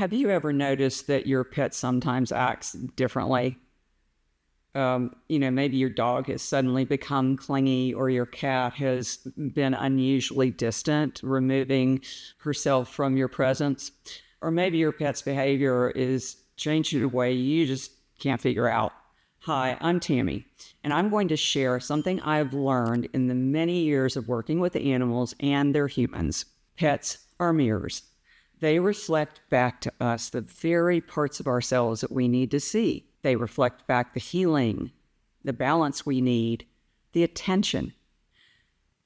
Have you ever noticed that your pet sometimes acts differently? Maybe your dog has suddenly become clingy, or your cat has been unusually distant, removing herself from your presence. Or maybe your pet's behavior is changed in a way you just can't figure out. Hi, I'm Tami, and I'm going to share something I've learned in the many years of working with animals and their humans. Pets are mirrors. They reflect back to us the very parts of ourselves that we need to see. They reflect back the healing, the balance we need, the attention.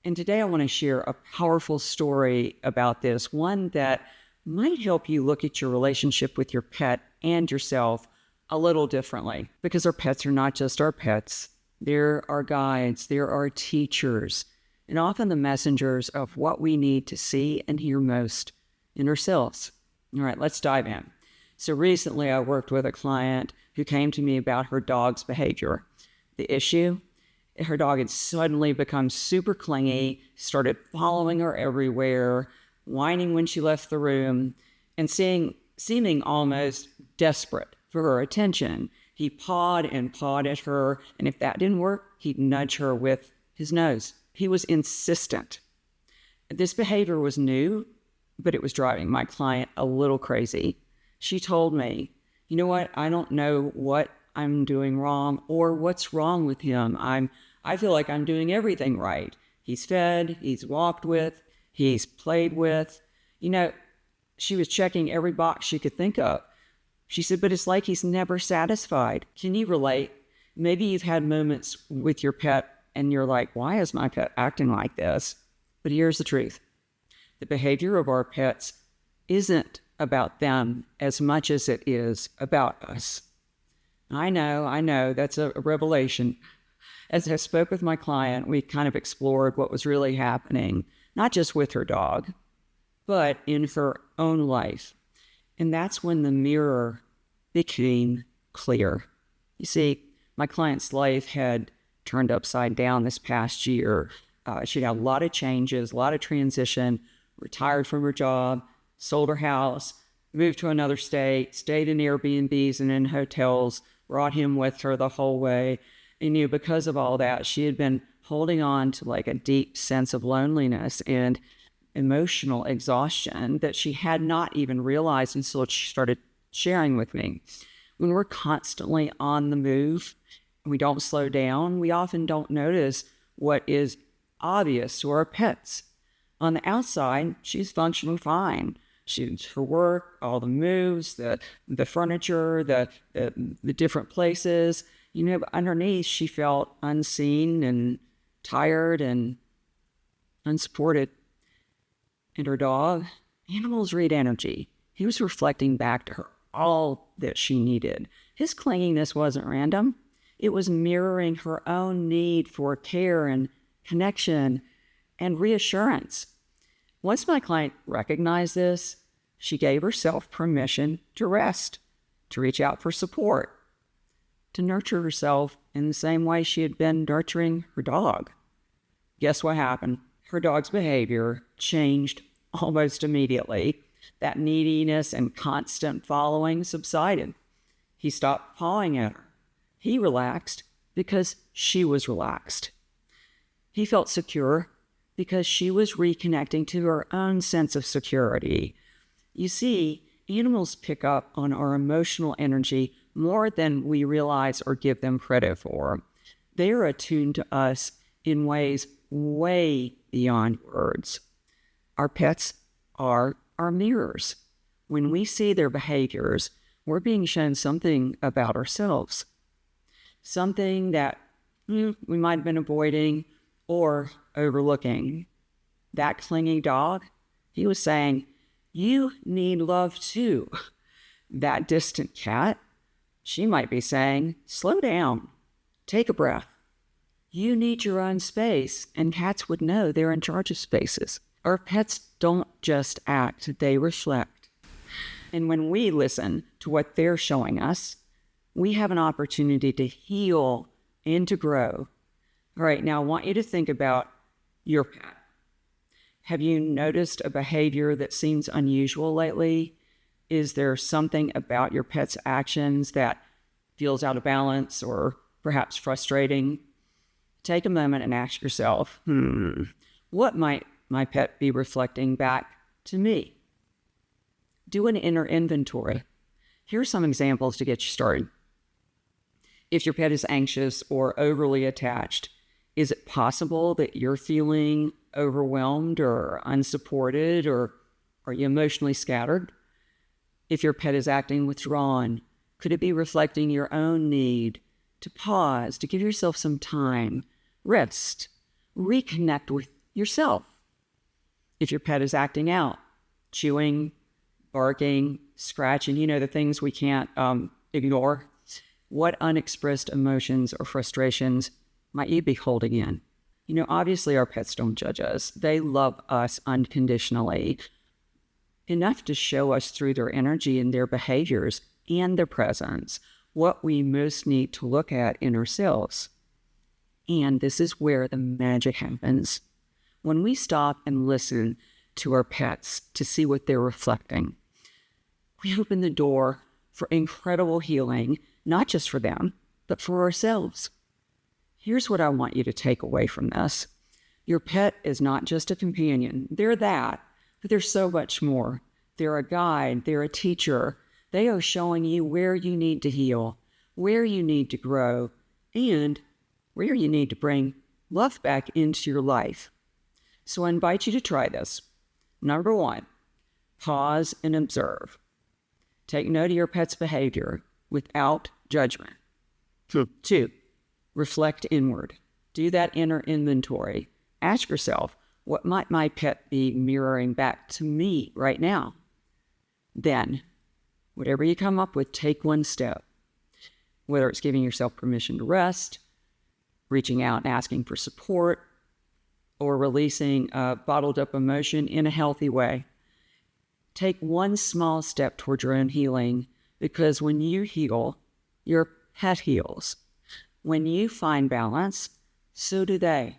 And today I want to share a powerful story about this, one that might help you look at your relationship with your pet and yourself a little differently. Because our pets are not just our pets. They're our guides, they're our teachers, and often the messengers of what we need to see and hear most in ourselves. All right, let's dive in. So recently I worked with a client who came to me about her dog's behavior. The issue? Her dog had suddenly become super clingy, started following her everywhere, whining when she left the room, and seeming almost desperate for her attention. He pawed and pawed at her, and if that didn't work, he'd nudge her with his nose. He was insistent. This behavior was new, but it was driving my client a little crazy. She told me, you know what, I don't know what I'm doing wrong or what's wrong with him. I feel like I'm doing everything right. He's fed, he's walked with, he's played with. She was checking every box she could think of. She said, but it's like he's never satisfied. Can you relate? Maybe you've had moments with your pet and you're like, why is my pet acting like this? But here's the truth. The behavior of our pets isn't about them as much as it is about us. I know, that's a revelation. As I spoke with my client, we kind of explored what was really happening, not just with her dog, but in her own life. And that's when the mirror became clear. You see, my client's life had turned upside down this past year. She'd had a lot of changes, a lot of transition, retired from her job, sold her house, moved to another state, stayed in Airbnbs and in hotels, brought him with her the whole way. And because of all that, she had been holding on to like a deep sense of loneliness and emotional exhaustion that she had not even realized until she started sharing with me. When we're constantly on the move, we don't slow down, we often don't notice what is obvious to our pets. On the outside, she's functioning fine. She's her work, all the moves, the furniture, the different places. But underneath, she felt unseen and tired and unsupported. And her dog, animals read energy. He was reflecting back to her all that she needed. His clinginess wasn't random. It was mirroring her own need for care and connection and reassurance. Once my client recognized this, she gave herself permission to rest, to reach out for support, to nurture herself in the same way she had been nurturing her dog. Guess what happened? Her dog's behavior changed almost immediately. That neediness and constant following subsided. He stopped pawing at her. He relaxed because she was relaxed. He felt secure because she was reconnecting to her own sense of security. You see, animals pick up on our emotional energy more than we realize or give them credit for. They are attuned to us in ways way beyond words. Our pets are our mirrors. When we see their behaviors, we're being shown something about ourselves, something that we might have been avoiding or overlooking. That clingy dog, he was saying, you need love too. That distant cat, she might be saying, slow down, take a breath. You need your own space, and cats would know they're in charge of spaces. Our pets don't just act, they reflect. And when we listen to what they're showing us, we have an opportunity to heal and to grow. All right, now I want you to think about your pet. Have you noticed a behavior that seems unusual lately? Is there something about your pet's actions that feels out of balance or perhaps frustrating? Take a moment and ask yourself, what might my pet be reflecting back to me? Do an inner inventory. Here are some examples to get you started. If your pet is anxious or overly attached, is it possible that you're feeling overwhelmed or unsupported, or are you emotionally scattered? If your pet is acting withdrawn, could it be reflecting your own need to pause, to give yourself some time, rest, reconnect with yourself? If your pet is acting out, chewing, barking, scratching, the things we can't ignore, what unexpressed emotions or frustrations might you be holding in? Obviously our pets don't judge us. They love us unconditionally, enough to show us through their energy and their behaviors and their presence what we most need to look at in ourselves. And this is where the magic happens. When we stop and listen to our pets to see what they're reflecting, we open the door for incredible healing, not just for them, but for ourselves. Here's what I want you to take away from this. Your pet is not just a companion. They're that, but they're so much more. They're a guide. They're a teacher. They are showing you where you need to heal, where you need to grow, and where you need to bring love back into your life. So I invite you to try this. Number 1, pause and observe. Take note of your pet's behavior without judgment. 2, reflect inward. Do that inner inventory. Ask yourself, what might my pet be mirroring back to me right now? Then, whatever you come up with, take one step. Whether it's giving yourself permission to rest, reaching out and asking for support, or releasing bottled up emotion in a healthy way. Take one small step toward your own healing, because when you heal, your pet heals. When you find balance, so do they.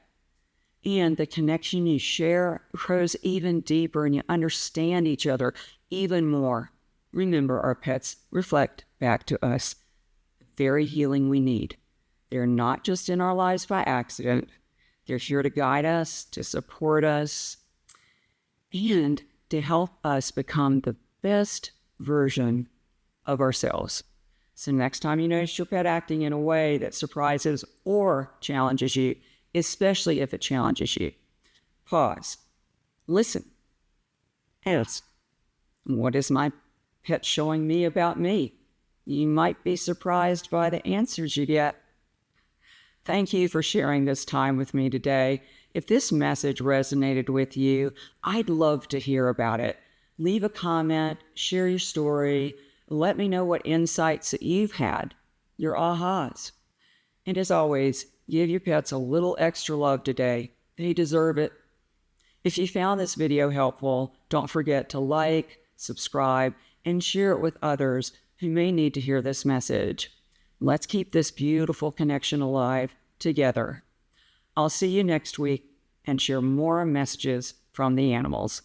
And the connection you share grows even deeper, and you understand each other even more. Remember, our pets reflect back to us the very healing we need. They're not just in our lives by accident. They're here to guide us, to support us, and to help us become the best version of ourselves. So next time you notice your pet acting in a way that surprises or challenges you, especially if it challenges you, pause, listen, ask, what is my pet showing me about me? You might be surprised by the answers you get. Thank you for sharing this time with me today. If this message resonated with you, I'd love to hear about it. Leave a comment, share your story, let me know what insights that you've had, your ahas. And as always, give your pets a little extra love today. They deserve it. If you found this video helpful, don't forget to like, subscribe, and share it with others who may need to hear this message. Let's keep this beautiful connection alive together. I'll see you next week and share more messages from the animals.